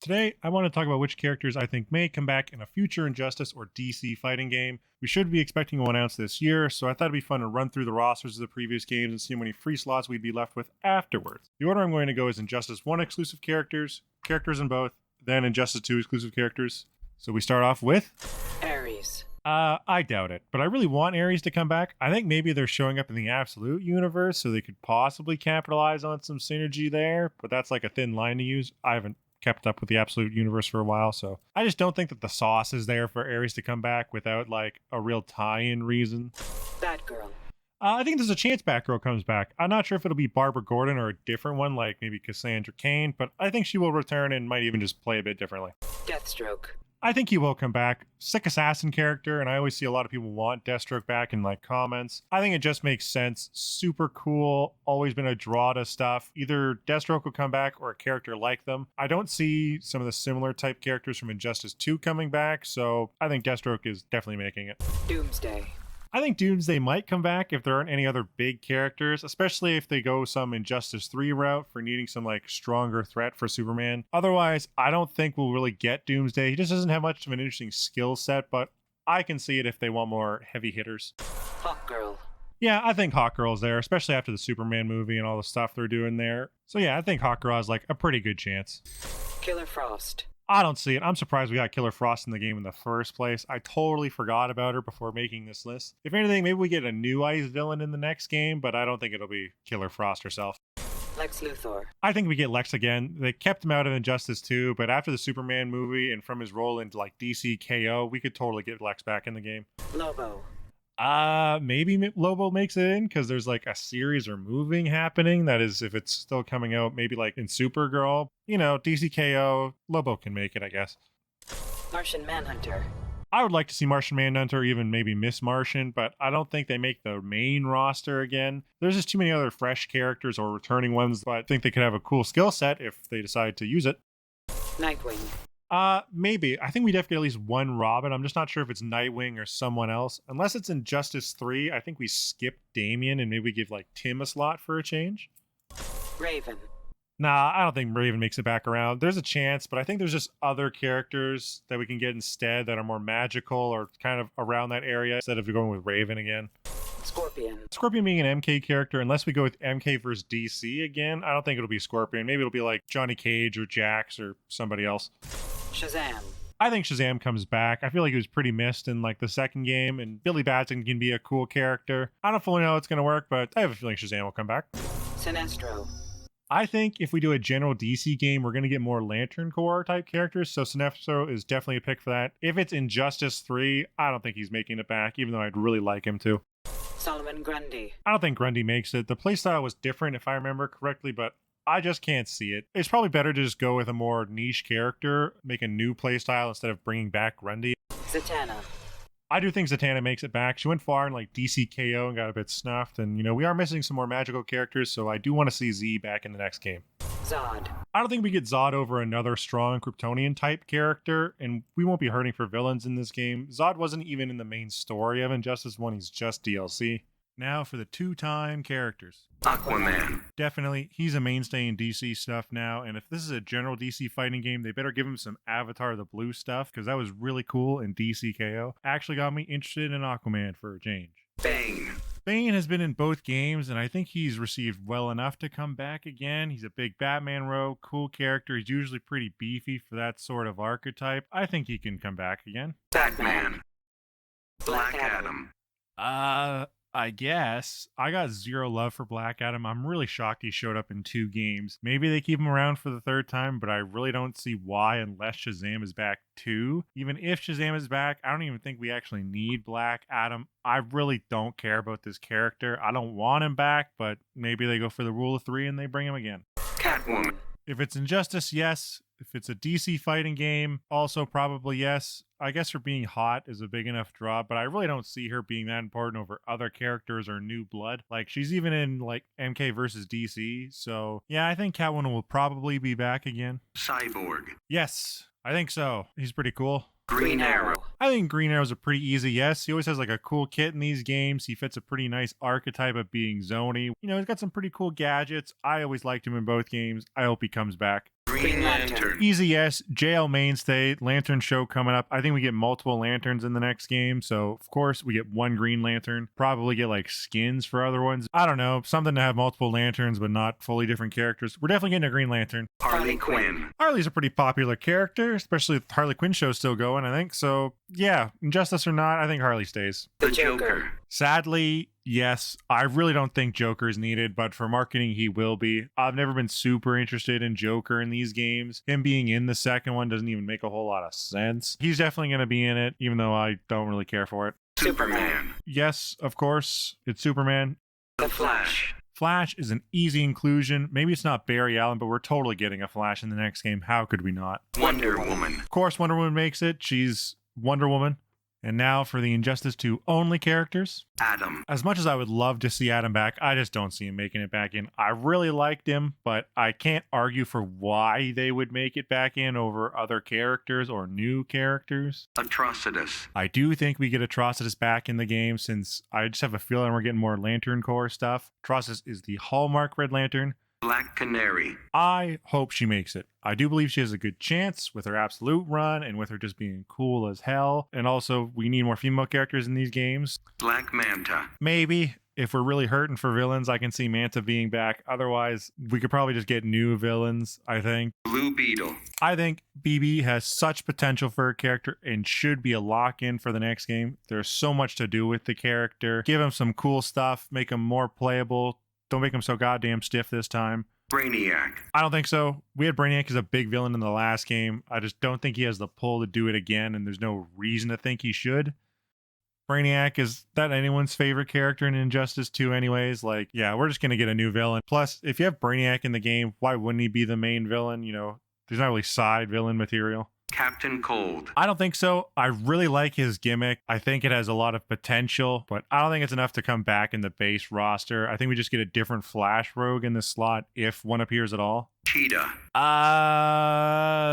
Today, I want to talk about which characters I think may come back in a future Injustice or DC fighting game. We should be expecting one announced this year, so I thought it'd be fun to run through the rosters of the previous games and see how many free slots we'd be left with afterwards. The order I'm going to go is Injustice 1 exclusive characters in both, then Injustice 2 exclusive characters. So we start off with Ares. I doubt it, but I really want Ares to come back. I think maybe they're showing up in the Absolute universe, so they could possibly capitalize on some synergy there, but that's like a thin line to use. I haven't kept up with the Absolute universe for a while, so I just don't think that the sauce is there for Ares to come back without like a real tie-in reason. Batgirl. I think there's a chance Batgirl comes back. I'm not sure if it'll be Barbara Gordon or a different one, like maybe Cassandra Cain, but I think she will return and might even just play a bit differently. Deathstroke. I think he will come back. Sick assassin character, and I always see a lot of people want Deathstroke back in like comments. I think it just makes sense. Super cool. Always been a draw to stuff. Either Deathstroke will come back or a character like them. I don't see some of the similar type characters from Injustice 2 coming back, so I think Deathstroke is definitely making it. Doomsday. I think Doomsday might come back if there aren't any other big characters, especially if they go some Injustice 3 route for needing some like stronger threat for Superman. Otherwise, I don't think we'll really get Doomsday. He just doesn't have much of an interesting skill set, but I can see it if they want more heavy hitters. Hawkgirl. Yeah, I think Hawkgirl's there, especially after the Superman movie and all the stuff they're doing there. So yeah, I think Hawkgirl has like a pretty good chance. Killer Frost. I don't see it. I'm surprised we got Killer Frost in the game in the first place. I totally forgot about her before making this list. If anything, maybe we get a new ice villain in the next game, but I don't think it'll be Killer Frost herself. Lex Luthor. I think we get Lex again. They kept him out of Injustice 2, but after the Superman movie and from his role into like DC KO, we could totally get Lex back in the game. Lobo. Maybe Lobo makes it in because there's like a series or moving happening. That is, if it's still coming out, maybe like in Supergirl. You know, DCKO, Lobo can make it, I guess. Martian Manhunter. I would like to see Martian Manhunter, even maybe Miss Martian, but I don't think they make the main roster again. There's just too many other fresh characters or returning ones, but I think they could have a cool skill set if they decide to use it. Nightwing. Maybe. I think we'd have to get at least one Robin. I'm just not sure if it's Nightwing or someone else. Unless it's in Justice 3, I think we skip Damian and maybe we give like Tim a slot for a change. Raven. Nah, I don't think Raven makes it back around. There's a chance, but I think there's just other characters that we can get instead that are more magical or kind of around that area instead of going with Raven again. Scorpion. Scorpion being an MK character, unless we go with MK versus DC again, I don't think it'll be Scorpion. Maybe it'll be like Johnny Cage or Jax or somebody else. Shazam. I think Shazam comes back. I feel like he was pretty missed in like the second game, and Billy Batson can be a cool character. I don't fully know how it's going to work, but I have a feeling Shazam will come back. Sinestro. I think if we do a general DC game, we're going to get more Lantern Corps type characters, so Sinestro is definitely a pick for that. If it's Injustice 3, I don't think he's making it back, even though I'd really like him to. Solomon Grundy. I don't think Grundy makes it. The playstyle was different, if I remember correctly, but I just can't see it. It's probably better to just go with a more niche character, make a new playstyle instead of bringing back Grundy. Zatanna. I do think Zatanna makes it back. She went far in like DCKO and got a bit snuffed, and you know, we are missing some more magical characters, so I do want to see Z back in the next game. Zod. I don't think we get Zod over another strong Kryptonian type character, and we won't be hurting for villains in this game. Zod wasn't even in the main story of Injustice 1, he's just DLC. Now for the two-time characters. Aquaman. Definitely, he's a mainstay in DC stuff now, and if this is a general DC fighting game, they better give him some Avatar the Blue stuff, because that was really cool in DCKO. Actually got me interested in Aquaman for a change. Bane. Bane has been in both games, and I think he's received well enough to come back again. He's a big Batman rogue, cool character. He's usually pretty beefy for that sort of archetype. I think he can come back again. Batman. Black Adam. I guess. I got zero love for Black Adam. I'm really shocked he showed up in 2 games. Maybe they keep him around for the third time, but I really don't see why unless Shazam is back too. Even if Shazam is back, I don't even think we actually need Black Adam. I really don't care about this character. I don't want him back, but maybe they go for the rule of 3 and they bring him again. Catwoman. If it's Injustice, yes. If it's a DC fighting game, also probably yes. I guess her being hot is a big enough draw, but I really don't see her being that important over other characters or new blood. Like, she's even in, like, MK versus DC, so yeah, I think Catwoman will probably be back again. Cyborg. Yes, I think so. He's pretty cool. Green Arrow. I think Green Arrow's a pretty easy yes. He always has like a cool kit in these games. He fits a pretty nice archetype of being Zony. You know, he's got some pretty cool gadgets. I always liked him in both games. I hope he comes back. Green Lantern. Easy yes. JL mainstay. Lantern show coming up. I think we get multiple lanterns in the next game. So, of course, we get one Green Lantern. Probably get like skins for other ones. I don't know. Something to have multiple lanterns, but not fully different characters. We're definitely getting a Green Lantern. Harley Quinn. Harley's a pretty popular character, especially if the Harley Quinn show's still going, I think. So, yeah, injustice or not, I think Harley stays. The Joker. Sadly, yes, I really don't think Joker is needed, but for marketing, he will be. I've never been super interested in Joker in these games. Him being in the second one doesn't even make a whole lot of sense. He's definitely going to be in it, even though I don't really care for it. Superman. Yes, of course, it's Superman. The Flash. Flash is an easy inclusion. Maybe it's not Barry Allen, but we're totally getting a Flash in the next game. How could we not? Wonder Woman. Of course, Wonder Woman makes it. She's Wonder Woman. And now for the Injustice 2 only characters. Adam. As much as I would love to see Adam back, I just don't see him making it back in. I really liked him, but I can't argue for why they would make it back in over other characters or new characters. Atrocitus. I do think we get Atrocitus back in the game, since I just have a feeling we're getting more Lantern Corps stuff. Atrocitus is the hallmark Red Lantern. Black Canary. I hope she makes it. I do believe she has a good chance with her absolute run and with her just being cool as hell. And also, we need more female characters in these games. Black Manta. Maybe. If we're really hurting for villains, I can see Manta being back. Otherwise, we could probably just get new villains, I think. Blue Beetle. I think BB has such potential for a character and should be a lock-in for the next game. There's so much to do with the character. Give him some cool stuff, make him more playable. Don't make him so goddamn stiff this time. Brainiac. I don't think so. We had Brainiac as a big villain in the last game. I just don't think he has the pull to do it again, and there's no reason to think he should. Brainiac, is that anyone's favorite character in Injustice 2 anyways? Like, yeah, we're just going to get a new villain. Plus, if you have Brainiac in the game, why wouldn't he be the main villain? You know, there's not really side villain material. Captain Cold. I don't think so. I really like his gimmick. I think it has a lot of potential, but I don't think it's enough to come back in the base roster. I think we just get a different Flash Rogue in the slot if one appears at all. Cheetah.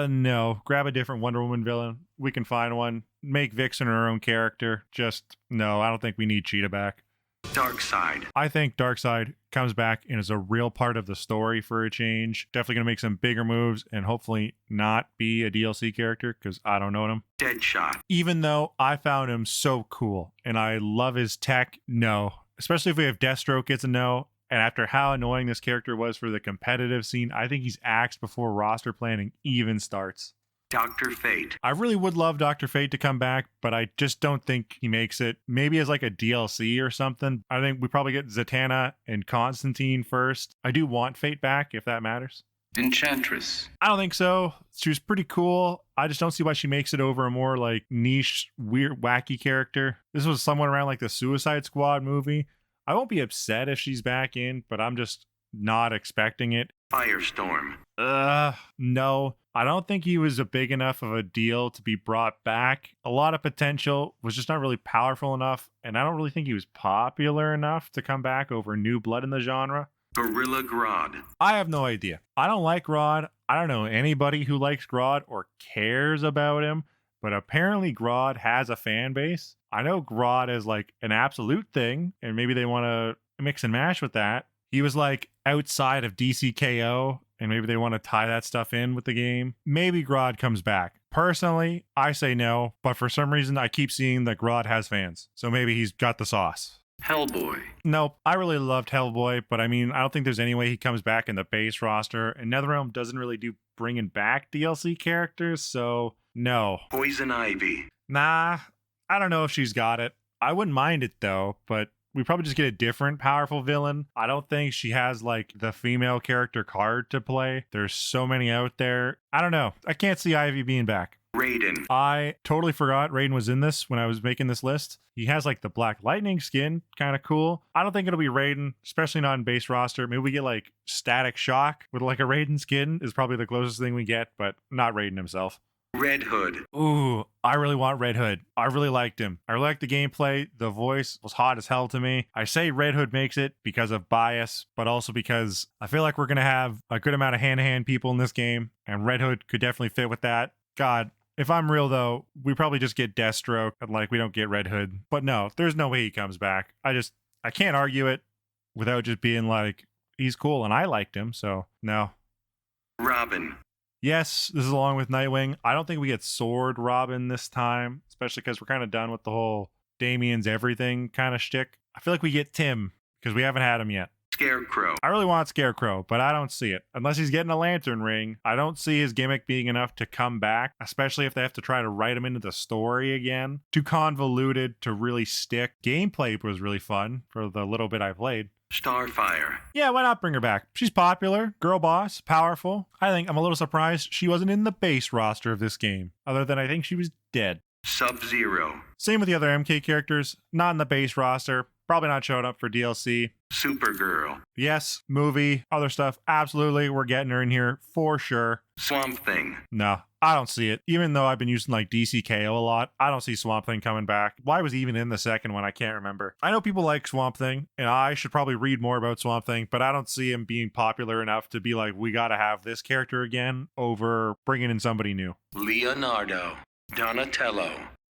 No. Grab a different Wonder Woman villain. We can find one. Make Vixen her own character. Just, no, I don't think we need Cheetah back. Darkseid. I think Darkseid comes back and is a real part of the story for a change. Definitely going to make some bigger moves and hopefully not be a DLC character because I don't know him. Deadshot. Even though I found him so cool and I love his tech, no. Especially if we have Deathstroke, it's a no. And after how annoying this character was for the competitive scene, I think he's axed before roster planning even starts. Dr. Fate. I really would love Dr. Fate to come back, but I just don't think he makes it. Maybe as like a DLC or something. I think we probably get Zatanna and Constantine first. I do want Fate back, if that matters. Enchantress. I don't think so. She was pretty cool. I just don't see why she makes it over a more like niche, weird, wacky character. This was someone around like the Suicide Squad movie. I won't be upset if she's back in, but I'm just not expecting it. Firestorm. No. I don't think he was a big enough of a deal to be brought back. A lot of potential, was just not really powerful enough, and I don't really think he was popular enough to come back over new blood in the genre. Gorilla Grodd. I have no idea. I don't like Grodd. I don't know anybody who likes Grodd or cares about him, but apparently Grodd has a fan base. I know Grodd is like an absolute thing, and maybe they want to mix and match with that. He was like outside of DCKO, and maybe they want to tie that stuff in with the game. Maybe Grodd comes back. Personally, I say no, but for some reason I keep seeing that Grodd has fans, so maybe he's got the sauce. Hellboy. Nope, I really loved Hellboy, but I mean, I don't think there's any way he comes back in the base roster, and NetherRealm doesn't really do bringing back DLC characters, so no. Poison Ivy. Nah, I don't know if she's got it. I wouldn't mind it though, but we probably just get a different powerful villain. I don't think she has like the female character card to play. There's so many out there. I don't know. I can't see Ivy being back. Raiden. I totally forgot Raiden was in this when I was making this list. He has like the Black Lightning skin, kind of cool. I don't think it'll be Raiden, especially not in base roster. Maybe we get like Static Shock with like a Raiden skin is probably the closest thing we get, but not Raiden himself. Red Hood. Ooh, I really want Red Hood. I really liked him. I really liked the gameplay. The voice was hot as hell to me. I say Red Hood makes it because of bias, but also because I feel like we're going to have a good amount of hand-to-hand people in this game, and Red Hood could definitely fit with that. God, If I'm real though, we probably just get Deathstroke and like we don't get Red Hood. But no, there's no way he comes back. I can't argue it without just being like, he's cool and I liked him, so no. Robin. Yes, this is along with Nightwing. I don't think we get Sword Robin this time, especially because we're kind of done with the whole Damien's everything kind of shtick. I feel like we get Tim because we haven't had him yet. Scarecrow. I really want Scarecrow, but I don't see it. Unless he's getting a lantern ring, I don't see his gimmick being enough to come back, especially if they have to try to write him into the story again. Too convoluted to really stick. Gameplay was really fun for the little bit I played. Starfire. Yeah, why not bring her back? She's popular, girl boss, powerful. I think I'm a little surprised she wasn't in the base roster of this game, other than I think she was dead. Sub-Zero. Same with the other MK characters, not in the base roster, probably not showing up for DLC. Supergirl. Yes, movie, other stuff, absolutely, we're getting her in here for sure. Swamp Thing. No, I don't see it. Even though I've been using like DCKO a lot, I don't see Swamp Thing coming back. Why was he even in the second one? I can't remember. I know people like Swamp Thing, and I should probably read more about Swamp Thing, but I don't see him being popular enough to be like, we gotta have this character again over bringing in somebody new. Leonardo. Donatello.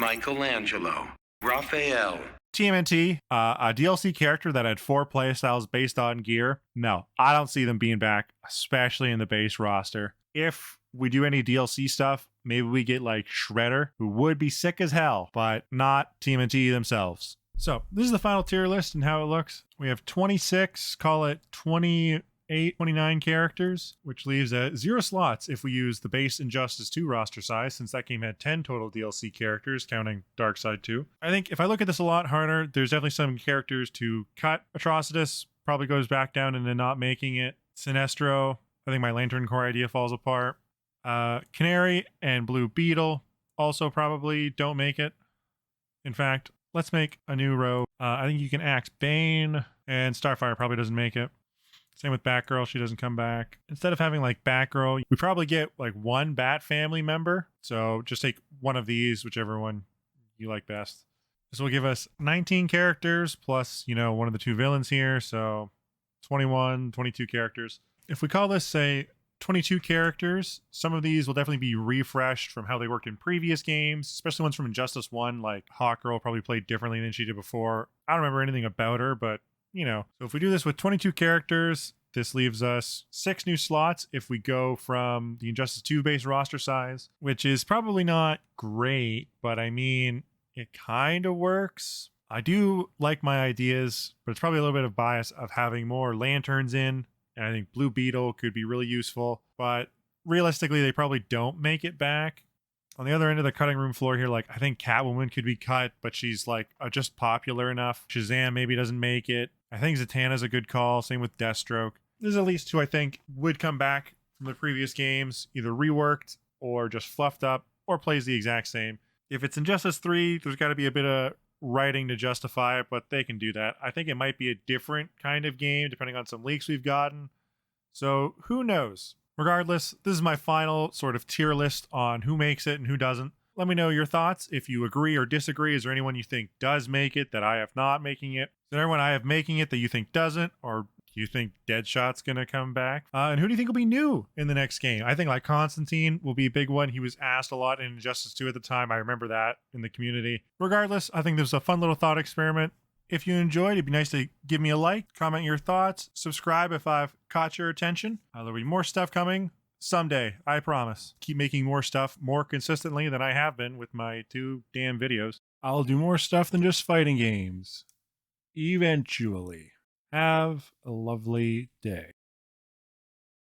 Michelangelo. Raphael. TMNT, a DLC character that had 4 playstyles based on gear. No, I don't see them being back, especially in the base roster. If we do any DLC stuff, maybe we get like Shredder, who would be sick as hell, but not TMNT themselves. So this is the final tier list and how it looks. We have 26, call it 28, 29 characters, which leaves 0 slots if we use the base Injustice 2 roster size, since that game had 10 total DLC characters, counting Darkseid 2. I think if I look at this a lot harder, there's definitely some characters to cut. Atrocitus probably goes back down into not making it. Sinestro, I think my Lantern Corps idea falls apart. Canary and Blue Beetle also probably don't make it. In fact, let's make a new row. I think you can axe Bane, and Starfire probably doesn't make it. Same with Batgirl, she doesn't come back. Instead of having like Batgirl, we probably get like one Bat family member. So just take one of these, whichever one you like best. This will give us 19 characters plus, one of the 2 villains here. So 21, 22 characters. If we call this, say, 22 characters, some of these will definitely be refreshed from how they worked in previous games, especially ones from Injustice 1, like Hawkgirl probably played differently than she did before. I don't remember anything about her, but So if we do this with 22 characters, this leaves us 6 new slots if we go from the Injustice 2 base roster size, which is probably not great, but I mean, it kind of works. I do like my ideas, but it's probably a little bit of bias of having more lanterns in, and I think Blue Beetle could be really useful, but realistically, they probably don't make it back. On the other end of the cutting room floor here, like I think Catwoman could be cut, but she's like just popular enough. Shazam maybe doesn't make it. I think Zatanna's a good call. Same with Deathstroke. There's at least 2 I think would come back from the previous games, either reworked or just fluffed up or plays the exact same. If it's Injustice 3, there's got to be a bit of writing to justify it, but they can do that. I think it might be a different kind of game depending on some leaks we've gotten. So who knows? Regardless, this is my final sort of tier list on who makes it and who doesn't. Let me know your thoughts. If you agree or disagree, is there anyone you think does make it that I have not making it? Is there anyone I have making it that you think doesn't? Or do you think Deadshot's going to come back? And who do you think will be new in the next game? I think like Constantine will be a big one. He was asked a lot in Injustice 2 at the time. I remember that in the community. Regardless, I think this was a fun little thought experiment. If you enjoyed, it'd be nice to give me a like, comment your thoughts, subscribe if I've caught your attention. There'll be more stuff coming someday, I promise. Keep making more stuff more consistently than I have been with my 2 damn videos. I'll do more stuff than just fighting games. Eventually. Have a lovely day.